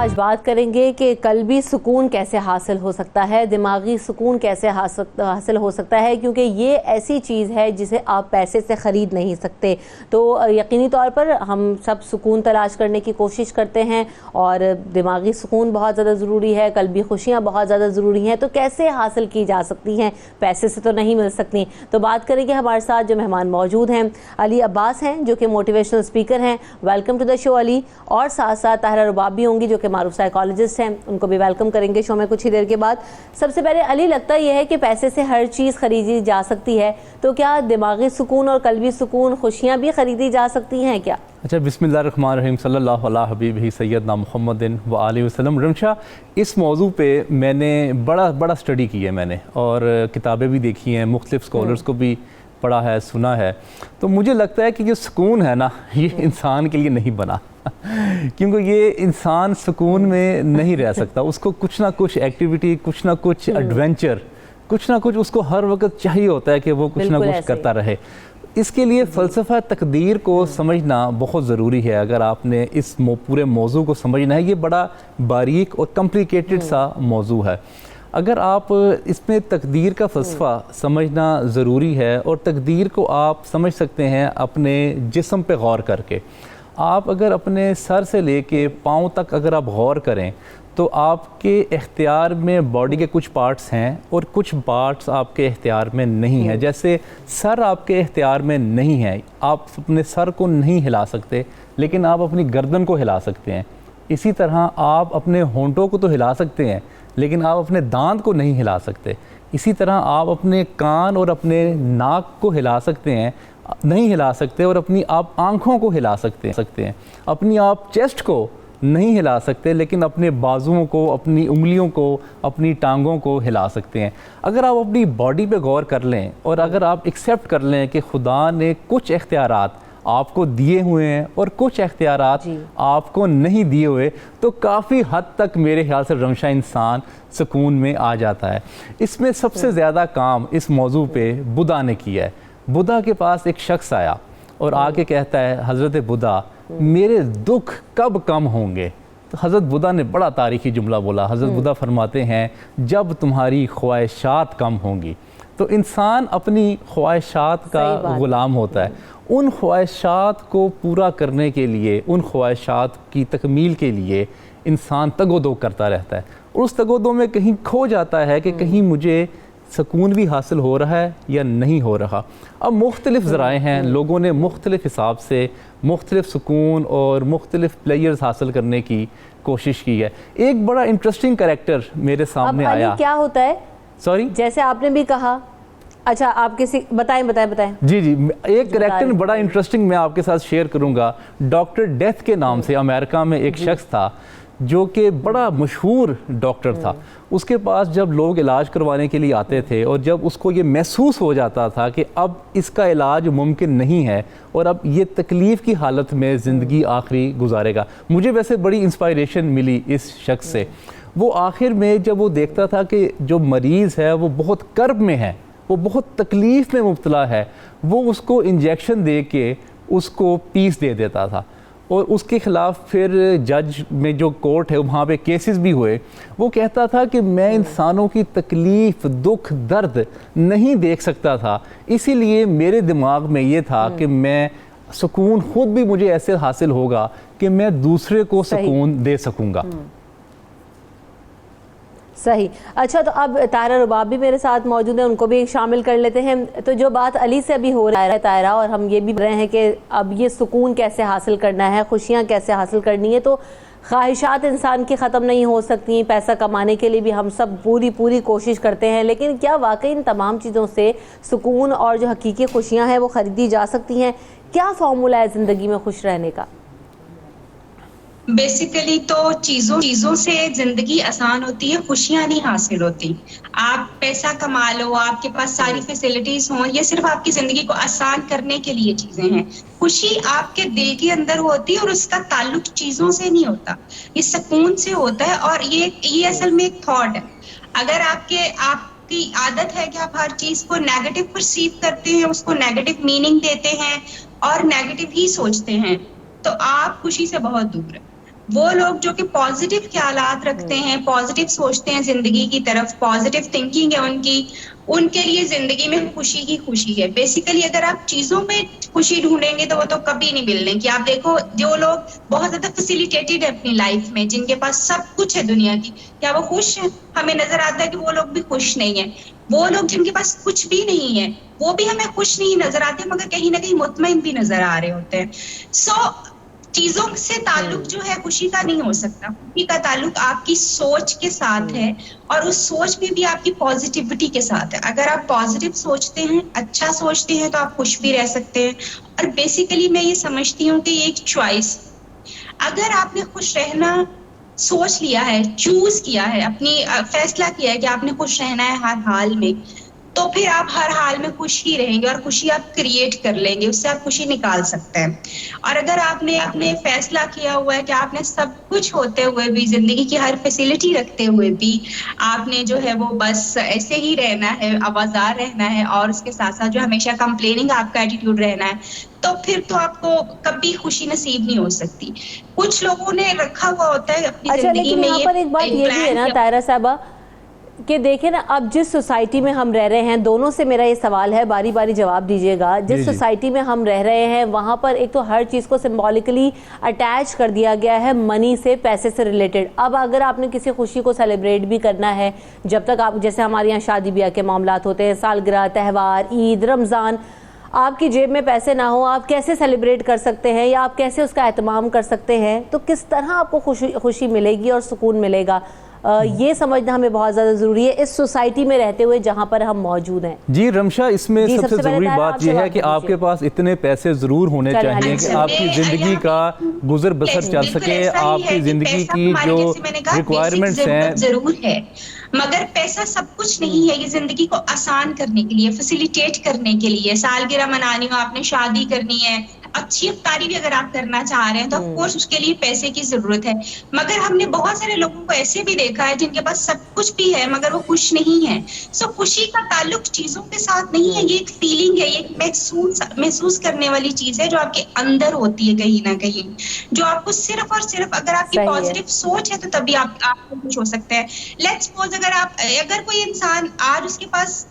آج بات کریں گے کہ قلبی سکون کیسے حاصل ہو سکتا ہے، دماغی سکون کیسے حاصل ہو سکتا ہے، کیونکہ یہ ایسی چیز ہے جسے آپ پیسے سے خرید نہیں سکتے۔ تو یقینی طور پر ہم سب سکون تلاش کرنے کی کوشش کرتے ہیں اور دماغی سکون بہت زیادہ ضروری ہے، قلبی خوشیاں بہت زیادہ ضروری ہیں، تو کیسے حاصل کی جا سکتی ہیں؟ پیسے سے تو نہیں مل سکتی۔ تو بات کریں گے، ہمارے ساتھ جو مہمان موجود ہیں علی عباس ہیں جو کہ موٹیویشنل اسپیکر ہیں، ویلکم ٹو دا شو علی، اور ساتھ ساتھ طاہرہ رباب بھی ہوں گی جو کہ معروف سائیکالوجسٹ ہیں، ان کو بھی ویلکم کریں گے شو میں کچھ ہی دیر کے بعد۔ سب سے پہلے علی، لگتا یہ ہے کہ پیسے سے ہر چیز خریدی جا سکتی ہے، تو کیا دماغی سکون اور قلبی سکون، خوشیاں بھی خریدی جا سکتی ہیں کیا؟ اچھا، بسم اللہ الرحمن الرحیم، صلی اللہ علیہ حبیبہ سیدنا محمد و آلہ وسلم۔ رمشا، اس موضوع پہ میں نے بڑا سٹڈی کی ہے میں نے، اور کتابیں بھی دیکھی ہیں، مختلف سکولرز کو بھی پڑھا ہے، سنا ہے۔ تو مجھے لگتا ہے کہ جو سکون ہے نا، یہ انسان کے لیے نہیں بنا، کیونکہ یہ انسان سکون میں نہیں رہ سکتا، اس کو کچھ نہ کچھ ایکٹیویٹی، کچھ نہ کچھ ایڈونچر، کچھ نہ کچھ اس کو ہر وقت چاہیے ہوتا ہے کہ وہ کچھ نہ کچھ کرتا رہے۔ اس کے لیے فلسفہ تقدیر کو سمجھنا بہت ضروری ہے۔ اگر آپ نے اس پورے موضوع کو سمجھنا ہے، یہ بڑا باریک اور کمپلیکیٹڈ سا موضوع ہے۔ اگر آپ اس میں تقدیر کا فلسفہ سمجھنا ضروری ہے، اور تقدیر کو آپ سمجھ سکتے ہیں اپنے جسم پہ غور کر کے۔ آپ اگر اپنے سر سے لے کے پاؤں تک اگر آپ غور کریں تو آپ کے اختیار میں باڈی کے کچھ پارٹس ہیں اور کچھ پارٹس آپ کے اختیار میں نہیں ہیں۔ جیسے سر آپ کے اختیار میں نہیں ہے، آپ اپنے سر کو نہیں ہلا سکتے، لیکن آپ اپنی گردن کو ہلا سکتے ہیں۔ اسی طرح آپ اپنے ہونٹوں کو تو ہلا سکتے ہیں، لیکن آپ اپنے دانت کو نہیں ہلا سکتے۔ اسی طرح آپ اپنے کان اور اپنے ناک کو ہلا سکتے ہیں، نہیں ہلا سکتے، اور اپنی آپ آنکھوں کو ہلا سکتے ہیں، اپنی آپ چیسٹ کو نہیں ہلا سکتے، لیکن اپنے بازوؤں کو، اپنی انگلیوں کو، اپنی ٹانگوں کو ہلا سکتے ہیں۔ اگر آپ اپنی باڈی پہ غور کر لیں، اور اگر آپ ایکسیپٹ کر لیں کہ خدا نے کچھ اختیارات آپ کو دیے ہوئے ہیں اور کچھ اختیارات آپ کو نہیں دیے ہوئے، تو کافی حد تک میرے خیال سے رمشا انسان سکون میں آ جاتا ہے۔ اس میں سب سے زیادہ کام اس موضوع پہ بدھا نے کیا ہے۔ بدھا کے پاس ایک شخص آیا اور آ کے کہتا ہے، حضرت بدھا، میرے دکھ کب کم ہوں گے؟ تو حضرت بدھا نے بڑا تاریخی جملہ بولا۔ حضرت بدھا فرماتے ہیں، جب تمہاری خواہشات کم ہوں گی۔ تو انسان اپنی خواہشات کا غلام ہوتا ہے۔ ان خواہشات کو پورا کرنے کے لیے، ان خواہشات کی تکمیل کے لیے انسان تگ و دو کرتا رہتا ہے، اور اس تگ و دو میں کہیں کھو جاتا ہے کہ کہیں مجھے سکون بھی حاصل ہو رہا ہے یا نہیں ہو رہا۔ اب مختلف ذرائع ہیں، لوگوں نے مختلف حساب سے مختلف سکون اور مختلف پلیئرز حاصل کرنے کی کوشش کی ہے۔ ایک بڑا انٹرسٹنگ کریکٹر میرے سامنے آیا۔ اب کیا ہوتا ہے؟ سوری، جیسے آپ نے بھی کہا، اچھا آپ کسی بتائیں۔ جی، ایک کریکٹر بڑا انٹرسٹنگ میں آپ کے ساتھ شیئر کروں گا۔ ڈاکٹر ڈیتھ کے نام سے امریکہ میں ایک شخص تھا جو کہ بڑا مشہور ڈاکٹر تھا۔ اس کے پاس جب لوگ علاج کروانے کے لیے آتے تھے، اور جب اس کو یہ محسوس ہو جاتا تھا کہ اب اس کا علاج ممکن نہیں ہے اور اب یہ تکلیف کی حالت میں زندگی آخری گزارے گا، مجھے ویسے بڑی انسپائریشن ملی اس شخص سے۔ وہ آخر میں جب وہ دیکھتا تھا کہ جو مریض ہے وہ بہت کرب میں ہے، وہ بہت تکلیف میں مبتلا ہے، وہ اس کو انجیکشن دے کے اس کو پیس دے دیتا تھا، اور اس کے خلاف پھر جج میں جو کورٹ ہے وہاں پہ کیسز بھی ہوئے۔ وہ کہتا تھا کہ میں انسانوں کی تکلیف، دکھ، درد نہیں دیکھ سکتا تھا، اسی لیے میرے دماغ میں یہ تھا کہ میں سکون خود بھی مجھے ایسے حاصل ہوگا کہ میں دوسرے کو سکون دے سکوں گا۔ صحیح۔ اچھا، تو اب طاہرہ رباب بھی میرے ساتھ موجود ہیں، ان کو بھی شامل کر لیتے ہیں۔ تو جو بات علی سے ابھی ہو رہا ہے طاہرہ، اور ہم یہ بھی بول رہے ہیں کہ اب یہ سکون کیسے حاصل کرنا ہے، خوشیاں کیسے حاصل کرنی ہے، تو خواہشات انسان کی ختم نہیں ہو سکتی۔ پیسہ کمانے کے لیے بھی ہم سب پوری کوشش کرتے ہیں، لیکن کیا واقعی ان تمام چیزوں سے سکون اور جو حقیقی خوشیاں ہیں وہ خریدی جا سکتی ہیں؟ کیا فارمولہ ہے زندگی میں خوش رہنے کا؟ بیسیکلی تو چیزوں سے زندگی آسان ہوتی ہے، خوشیاں نہیں حاصل ہوتی۔ آپ پیسہ کما لو، آپ کے پاس ساری فیسلٹیز ہوں، یہ صرف آپ کی زندگی کو آسان کرنے کے لیے چیزیں ہیں۔ خوشی آپ کے دل کے اندر ہوتی ہے، اور اس کا تعلق چیزوں سے نہیں ہوتا، یہ سکون سے ہوتا ہے، اور یہ اصل میں ایک تھاٹ ہے۔ اگر آپ کی عادت ہے کہ آپ ہر چیز کو نیگیٹو پرسیو کرتے ہیں، اس کو نیگیٹو میننگ دیتے ہیں اور نیگیٹو ہی سوچتے ہیں، تو آپ خوشی سے بہت دور ہیں۔ وہ لوگ جو کہ پازیٹیو خیالات رکھتے ہیں، پازیٹیو سوچتے ہیں زندگی کی طرف، پازیٹیو تھنکنگ ہے ان کے لیے زندگی میں خوشی ہی خوشی ہے. بیسیکلی اگر آپ چیزوں میں خوشی ڈھونڈیں گے تو وہ تو کبھی نہیں ملنے کی. آپ دیکھو جو لوگ بہت زیادہ فیسیلیٹیٹڈ ہے اپنی لائف میں، جن کے پاس سب کچھ ہے دنیا کی، کیا وہ خوش ہیں؟ ہمیں نظر آتا ہے کہ وہ لوگ بھی خوش نہیں ہیں. وہ لوگ جن کے پاس کچھ بھی نہیں ہے وہ بھی ہمیں خوش نہیں نظر آتے، مگر کہیں نہ کہیں مطمئن بھی نظر آ رہے ہوتے ہیں. چیزوں سے تعلق جو ہے خوشی کا نہیں ہو سکتا. خوشی کا تعلق آپ کی سوچ کے ساتھ ہے، اور اس سوچ میں بھی آپ کی پازیٹیوٹی کے ساتھ ہے. اگر آپ پازیٹیو سوچتے ہیں، اچھا سوچتے ہیں، تو آپ خوش بھی رہ سکتے ہیں. اور بیسیکلی میں یہ سمجھتی ہوں کہ یہ ایک چوائس، اگر آپ نے خوش رہنا سوچ لیا ہے، چوز کیا ہے، اپنی فیصلہ کیا ہے کہ آپ نے خوش رہنا ہے ہر حال میں، تو پھر آپ ہر حال میں خوش ہی رہیں گے، اور خوشی آپ کریٹ کر لیں گے، اس سے آپ خوشی نکال سکتے ہیں. اور اگر آپ نے فیصلہ کیا ہوا ہے کہ آپ نے سب کچھ ہوتے ہوئے بھی، زندگی کی ہر فیسلٹی رکھتے ہوئے بھی آپ نے جو ہے وہ بس ایسے ہی رہنا ہے، آوازار رہنا ہے، اور اس کے ساتھ ساتھ جو ہمیشہ کمپلیننگ آپ کا ایٹیٹیوڈ رہنا ہے، تو پھر تو آپ کو کبھی خوشی نصیب نہیں ہو سکتی. کچھ لوگوں نے رکھا ہوا ہوتا ہے اپنی اچھا، زندگی لیکن میں یہاں پر ایک بات یہ بھی ہے نا طاہرہ صاحبہ کہ دیکھیں نا، اب جس سوسائٹی میں ہم رہ رہے ہیں، دونوں سے میرا یہ سوال ہے، باری باری جواب دیجئے گا. جس سوسائٹی میں ہم رہ رہے ہیں وہاں پر ایک تو ہر چیز کو سمبولیکلی اٹیچ کر دیا گیا ہے منی سے، پیسے سے ریلیٹڈ. اب اگر آپ نے کسی خوشی کو سیلیبریٹ بھی کرنا ہے، جب تک آپ، جیسے ہمارے یہاں شادی بیاہ کے معاملات ہوتے ہیں، سالگرہ، تہوار، عید، رمضان، آپ کی جیب میں پیسے نہ ہوں، آپ کیسے سیلیبریٹ کر سکتے ہیں، یا آپ کیسے اس کا اہتمام کر سکتے ہیں؟ تو کس طرح آپ کو خوشی ملے گی اور سکون ملے گا، یہ سمجھنا ہمیں بہت زیادہ ضروری ہے اس سوسائٹی میں رہتے ہوئے جہاں پر ہم موجود ہیں. جی رمشا، اس میں سب سے ضروری بات یہ ہے کہ آپ کے پاس اتنے پیسے ضرور ہونے چاہیے کہ آپ کی زندگی کا گزر بسر چل سکے. آپ کی زندگی کی جو ریکوائرمنٹس ہیں ضرور ہے، مگر پیسہ سب کچھ نہیں ہے. یہ زندگی کو آسان کرنے کے لیے، فیسیلیٹیٹ کرنے کے لیے، سالگرہ منانی ہو، آپ نے شادی کرنی ہے، اچھی افطاری بھی اگر آپ کرنا چاہ رہے ہیں تو آف کورس اس کے لیے پیسے کی ضرورت ہے. مگر ہم نے بہت سارے لوگوں کو ایسے بھی دیکھا ہے جن کے پاس سب کچھ بھی ہے مگر وہ خوش نہیں ہے. خوشی کا تعلق چیزوں کے ساتھ نہیں ہے، یہ ایک فیلنگ ہے، یہ ایک محسوس کرنے والی چیز ہے جو آپ کے اندر ہوتی ہے کہیں نہ کہیں، جو آپ کو صرف اور صرف اگر آپ کی پازیٹیو سوچ ہے تو تبھی آپ خوش ہو سکتے ہیں. لیٹس سپوز اگر کوئی انسان آج اس کے پاس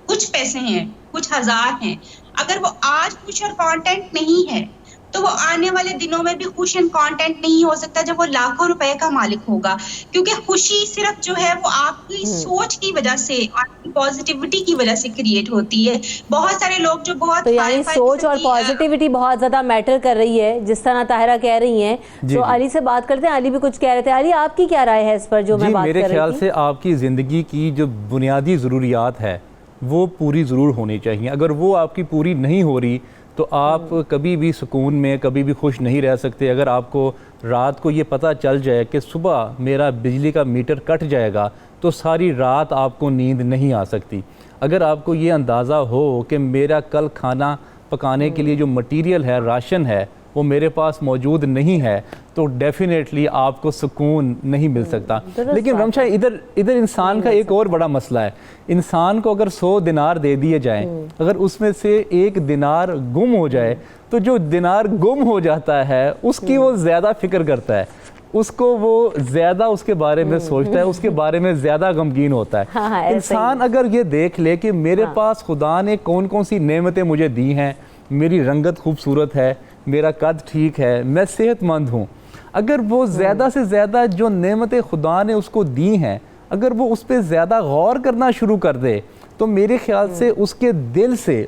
کچھ پیسے ہیں، کچھ ہزار ہیں، اگر وہ آج خوش اور کانٹینٹ نہیں ہے تو وہ آنے والے دنوں میں بھی خوش اینڈ کانٹینٹ نہیں ہو سکتا جب وہ لاکھوں روپے کا مالک ہوگا. کیونکہ خوشی صرف جو ہے وہ آپ کی سوچ کی وجہ سے، آپ کی پازیٹیوٹی کی وجہ سے کریٹ ہوتی ہے. بہت سارے لوگ جو بہت تو یعنی سوچ اور پازیٹیوٹی بہت زیادہ میٹر کر رہی ہے، جس طرح طاہرہ کہہ رہی ہیں. تو علی سے بات کرتے ہیں، علی بھی کچھ کہہ رہے تھے. علی، آپ کی کیا رائے ہے اس پر جو میں بات کر رہی تھی؟ میرے خیال سے آپ کی زندگی کی جو بنیادی ضروریات ہے وہ پوری ضرور ہونی چاہیے. اگر وہ آپ کی پوری نہیں ہو رہی تو آپ کبھی بھی سکون میں، کبھی بھی خوش نہیں رہ سکتے. اگر آپ کو رات کو یہ پتہ چل جائے کہ صبح میرا بجلی کا میٹر کٹ جائے گا تو ساری رات آپ کو نیند نہیں آ سکتی. اگر آپ کو یہ اندازہ ہو کہ میرا کل کھانا پکانے کے لیے جو مٹیریل ہے، راشن ہے، وہ میرے پاس موجود نہیں ہے تو ڈیفینیٹلی آپ کو سکون نہیں مل سکتا. لیکن رمشا، ادھر انسان کا ایک اور بڑا مسئلہ ہے. انسان کو اگر 100 دینار دے دیے جائیں، اگر اس میں سے 1 دینار گم ہو جائے تو جو دینار گم ہو جاتا ہے اس کی وہ زیادہ فکر کرتا ہے، اس کو وہ زیادہ اس کے بارے میں سوچتا ہے، اس کے بارے میں زیادہ غمگین ہوتا ہے. انسان اگر یہ دیکھ لے کہ میرے پاس خدا نے کون کون سی نعمتیں مجھے دی ہیں، میری رنگت خوبصورت ہے، میرا قد ٹھیک ہے، میں صحت مند ہوں، اگر وہ زیادہ سے زیادہ جو نعمتیں خدا نے اس کو دی ہیں اگر وہ اس پہ زیادہ غور کرنا شروع کر دے تو میرے خیال سے اس کے دل سے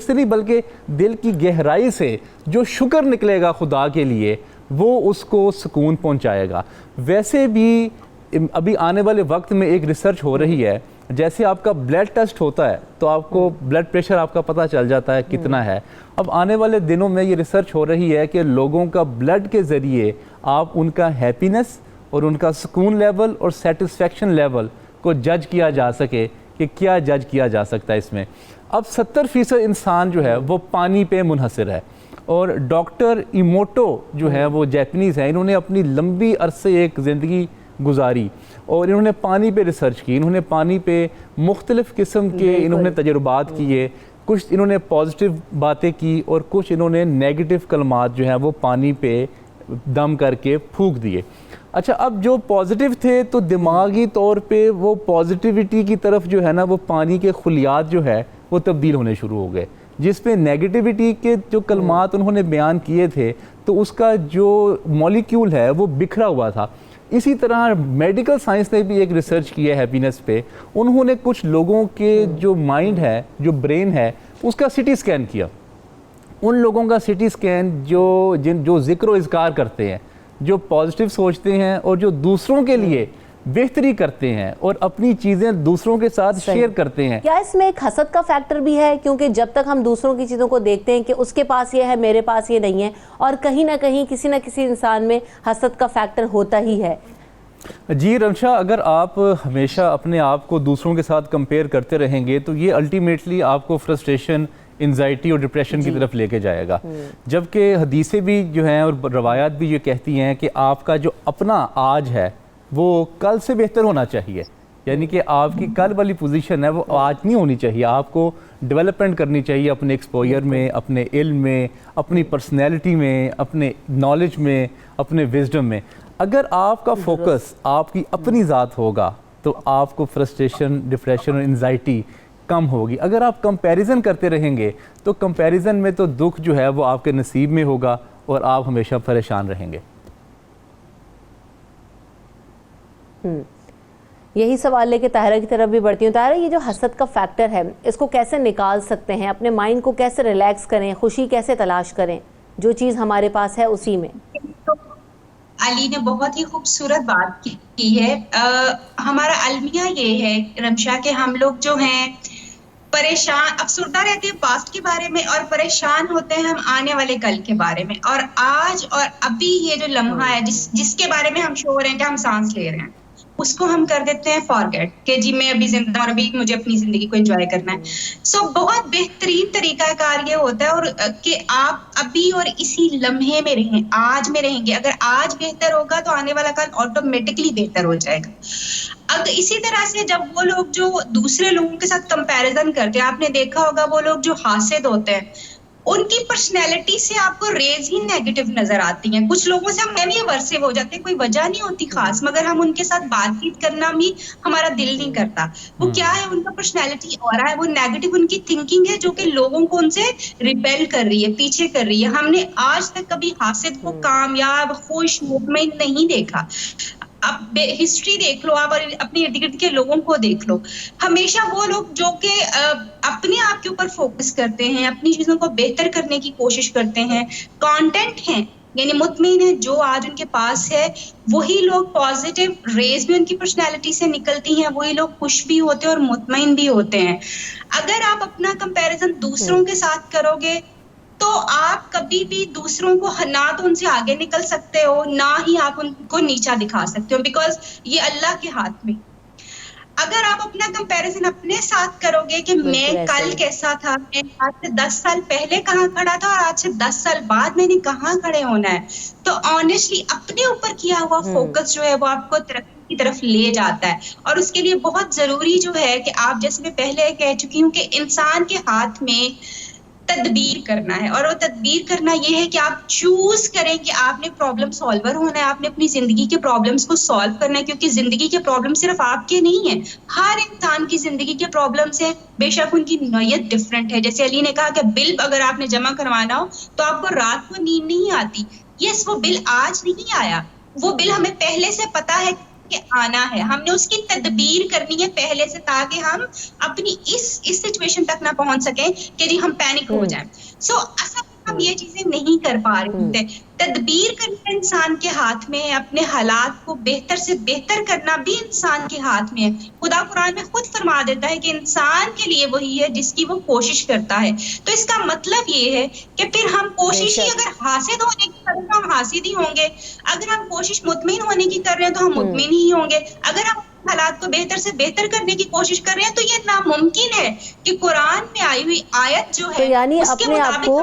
نہیں بلکہ دل کی گہرائی سے جو شکر نکلے گا خدا کے لیے وہ اس کو سکون پہنچائے گا. ویسے بھی ابھی آنے والے وقت میں ایک ریسرچ ہو رہی ہے، جیسے آپ کا بلڈ ٹیسٹ ہوتا ہے تو آپ کو بلڈ پریشر آپ کا پتہ چل جاتا ہے کتنا ہے. اب آنے والے دنوں میں یہ ریسرچ ہو رہی ہے کہ لوگوں کا بلڈ کے ذریعے آپ ان کا ہیپینس اور ان کا سکون لیول اور سیٹسفیکشن لیول کو جج کیا جا سکے کہ کیا جج کیا جا سکتا ہے اس میں. اب 70% انسان جو ہے وہ پانی پہ منحصر ہے، اور ڈاکٹر ایموٹو جو ہے وہ جیپنیز ہیں، انہوں نے اپنی لمبی عرصے ایک زندگی گزاری اور انہوں نے پانی پہ ریسرچ کی، انہوں نے پانی پہ مختلف قسم کے انہوں نے تجربات کیے. کچھ انہوں نے پازیٹیو باتیں کی اور کچھ انہوں نے نیگیٹو کلمات جو ہیں وہ پانی پہ دم کر کے پھونک دیے. اچھا اب جو پازیٹیو تھے تو دماغی طور پہ وہ پازیٹیوٹی کی طرف جو ہے نا وہ پانی کے خلیات جو ہے وہ تبدیل ہونے شروع ہو گئے, جس پہ نیگیٹیوٹی کے جو کلمات انہوں نے بیان کیے تھے تو اس کا جو مولیکیول ہے وہ بکھرا ہوا تھا. اسی طرح میڈیکل سائنس نے بھی ایک ریسرچ کی ہے ہیپینس پہ. انہوں نے کچھ لوگوں کے جو مائنڈ ہے, جو برین ہے, اس کا سٹی سکین کیا. ان لوگوں کا سٹی سکین جو ذکر و اذکار کرتے ہیں, جو پازیٹیو سوچتے ہیں اور جو دوسروں کے لیے بہتری کرتے ہیں اور اپنی چیزیں دوسروں کے ساتھ شیئر کرتے ہیں. کیا اس میں ایک حسد کا فیکٹر بھی ہے؟ کیونکہ جب تک ہم دوسروں کی چیزوں کو دیکھتے ہیں کہ اس کے پاس یہ ہے, میرے پاس یہ نہیں ہے, اور کہیں نہ کہیں کسی نہ کسی انسان میں حسد کا فیکٹر ہوتا ہی ہے. جی رمشا, اگر آپ ہمیشہ اپنے آپ کو دوسروں کے ساتھ کمپیئر کرتے رہیں گے تو یہ الٹیمیٹلی آپ کو فرسٹریشن, انزائٹی اور ڈپریشن کی طرف لے کے جائے گا. جبکہ حدیثیں بھی جو ہیں اور روایات بھی یہ کہتی ہیں کہ آپ کا جو اپنا آج ہے وہ کل سے بہتر ہونا چاہیے. یعنی کہ آپ کی کل والی پوزیشن ہے وہ آج نہیں ہونی چاہیے. آپ کو ڈیولپمنٹ کرنی چاہیے اپنے ایکسپوئر میں, اپنے علم میں, اپنی پرسنالٹی میں, اپنے نالج میں, اپنے وزڈم میں. اگر آپ کا فوکس آپ کی اپنی ذات ہوگا تو آپ کو فرسٹریشن, ڈپریشن اور انزائٹی کم ہوگی. اگر آپ کمپیریزن کرتے رہیں گے تو کمپیریزن میں تو دکھ جو ہے وہ آپ کے نصیب میں ہوگا اور آپ ہمیشہ پریشان رہیں گے. یہی سوال لے کے طاہرہ کی طرف بھی بڑھتی ہوں. طاہرہ, یہ جو حسد کا فیکٹر ہے اس کو کیسے نکال سکتے ہیں؟ اپنے مائنڈ کو کیسے ریلیکس کریں, خوشی کیسے تلاش کریں جو چیز ہمارے پاس ہے اسی میں؟ علی نے بہت ہی خوبصورت بات کی ہے. ہمارا المیہ یہ ہے رمشا کہ ہم لوگ جو ہیں پریشان, افسردہ رہتے ہیں پاسٹ کے بارے میں اور پریشان ہوتے ہیں ہم آنے والے کل کے بارے میں. اور آج اور ابھی یہ جو لمحہ ہے جس کے بارے میں ہم شور ہیں کہ ہم سانس لے رہے ہیں, اس کو ہم کر دیتے ہیں فارگیٹ کہ جی میں ابھی زندہ اور ابھی مجھے اپنی زندگی کو انجوائے کرنا ہے. سو بہت بہترین طریقہ کار یہ ہوتا ہے اور کہ آپ ابھی اور اسی لمحے میں رہیں, آج میں رہیں گے. اگر آج بہتر ہوگا تو آنے والا کل آٹومیٹکلی بہتر ہو جائے گا. اب اسی طرح سے جب وہ لوگ جو دوسرے لوگوں کے ساتھ کمپیریزن کرتے ہیں, آپ نے دیکھا ہوگا وہ لوگ جو حاسد ہوتے ہیں ان کی پرسنالٹی سے آپ کو ریز ہی نیگیٹو نظر آتی ہیں. کچھ لوگوں سے ہم بھی ورثے ہو جاتے ہیں, کوئی وجہ نہیں ہوتی خاص, مگر ہم ان کے ساتھ بات چیت کرنا بھی ہمارا دل نہیں کرتا. وہ کیا ہے, ان کا پرسنالٹی اور ہے, وہ نیگیٹو ان کی تھنکنگ ہے جو کہ لوگوں کو ان سے ریبیل کر رہی ہے, پیچھے کر رہی ہے. ہم نے آج تک کبھی حاسد کو کامیاب, خوش, مطمئن نہیں دیکھا. اب ہسٹری دیکھ لو آپ اور اپنے ارد گرد کے لوگوں کو دیکھ لو, ہمیشہ وہ لوگ جو کہ اپنے آپ کے اوپر فوکس کرتے ہیں, اپنی چیزوں کو بہتر کرنے کی کوشش کرتے ہیں, کانٹینٹ ہیں یعنی مطمئن ہے جو آج ان کے پاس ہے, وہی لوگ پازیٹیو ریز بھی ان کی پرسنالٹی سے نکلتی ہیں, وہی لوگ خوش بھی ہوتے ہیں اور مطمئن بھی ہوتے ہیں. اگر آپ اپنا کمپیریزن دوسروں کے ساتھ کرو گے تو آپ کبھی بھی دوسروں کو نہ تو ان سے آگے نکل سکتے ہو, نہ ہی آپ ان کو نیچا دکھا سکتے ہو, بیکاز یہ اللہ کے ہاتھ میں. اگر آپ اپنا کمپیریزن اپنے ساتھ کرو گے کہ میں کل کیسا تھا, میں آج سے 10 سال پہلے کہاں کھڑا تھا اور آج سے 10 سال بعد میں نے کہاں کھڑے ہونا ہے, تو آنیسٹلی اپنے اوپر کیا ہوا فوکس جو ہے وہ آپ کو ترقی کی طرف لے جاتا ہے. اور اس کے لیے بہت ضروری جو ہے کہ آپ, جیسے میں پہلے کہہ چکی ہوں کہ انسان کے ہاتھ میں تدبیر کرنا ہے, اور وہ تدبیر کرنا یہ ہے کہ آپ چوز کریں کہ آپ نے پرابلم سالور ہونا ہے, آپ نے اپنی زندگی کے پرابلمس کو سالو کرنا ہے, کیونکہ زندگی کے پرابلم صرف آپ کے نہیں ہیں, ہر انسان کی زندگی کے پرابلمس ہیں, بے شک ان کی نوعیت ڈفرینٹ ہے. جیسے علی نے کہا کہ بل اگر آپ نے جمع کروانا ہو تو آپ کو رات کو نیند نہیں آتی, یس وہ بل آج نہیں آیا, وہ بل ہمیں پہلے سے پتا ہے کہ آنا ہے, ہم نے اس کی تدبیر کرنی ہے پہلے سے تاکہ ہم اپنی اس سچویشن تک نہ پہنچ سکیں کہ جی ہم پینک ہو جائیں. سو اصل ہم یہ چیزیں نہیں کر پا رہے ہوتے. تدبیر کرنا انسان کے ہاتھ میں ہے, اپنے حالات کو بہتر سے بہتر کرنا بھی انسان کے ہاتھ میں ہے. خدا قرآن میں خود فرما دیتا ہے کہ انسان کے لیے وہی ہے جس کی وہ کوشش کرتا ہے. تو اس کا مطلب یہ ہے کہ پھر ہم کوشش ہی اگر حاسد ہونے کی کر رہے ہیں تو ہم حاسد ہی ہوں گے, اگر ہم کوشش مطمئن ہونے کی کر رہے ہیں تو ہم مطمئن ہی ہوں گے, اگر ہم حالات کو بہتر سے بہتر کرنے کی کوشش کر رہے ہیں تو یہ ناممکن ہے کہ قرآن میں آئی ہوئی آیت جو ہے یعنی اس کے اپنے آپ کو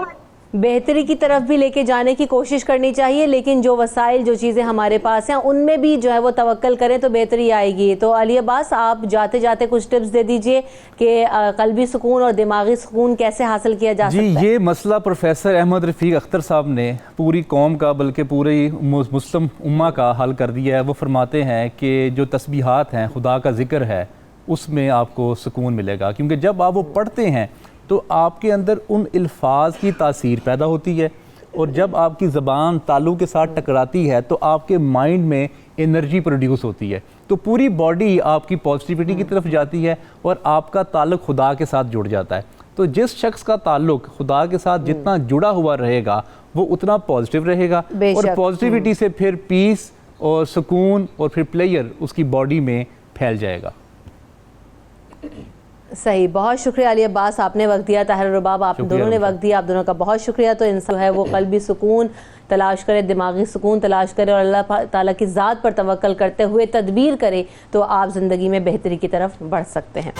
بہتری کی طرف بھی لے کے جانے کی کوشش کرنی چاہیے، لیکن جو وسائل جو چیزیں ہمارے پاس ہیں ان میں بھی جو ہے وہ توکل کریں تو بہتری آئے گی۔ تو علی عباس آپ جاتے جاتے کچھ ٹپس دے دیجئے کہ قلبی سکون اور دماغی سکون کیسے حاصل کیا جا سکتا ہے؟ جی، یہ مسئلہ پروفیسر احمد رفیق اختر صاحب نے پوری قوم کا بلکہ پوری مسلم امہ کا حل کر دیا ہے۔ وہ فرماتے ہیں کہ جو تسبیحات ہیں، خدا کا ذکر ہے، اس میں آپ کو سکون ملے گا، کیونکہ جب آپ وہ پڑھتے ہیں تو آپ کے اندر ان الفاظ کی تاثیر پیدا ہوتی ہے، اور جب آپ کی زبان تالو کے ساتھ ٹکراتی ہے تو آپ کے مائنڈ میں انرجی پروڈیوس ہوتی ہے، تو پوری باڈی آپ کی پازیٹیوٹی کی طرف جاتی ہے اور آپ کا تعلق خدا کے ساتھ جڑ جاتا ہے۔ تو جس شخص کا تعلق خدا کے ساتھ جتنا جڑا ہوا رہے گا وہ اتنا پازیٹیو رہے گا، اور پازیٹیوٹی سے پھر پیس اور سکون اور پھر پلیئر اس کی باڈی میں پھیل جائے گا۔ صحیح، بہت شکریہ علی عباس، آپ نے وقت دیا، طاہر رباب آپ دونوں نے وقت دیا، آپ دونوں کا بہت شکریہ۔ تو انسان ہے وہ قلبی سکون تلاش کرے، دماغی سکون تلاش کرے، اور اللہ تعالیٰ کی ذات پر توکل کرتے ہوئے تدبیر کرے، تو آپ زندگی میں بہتری کی طرف بڑھ سکتے ہیں۔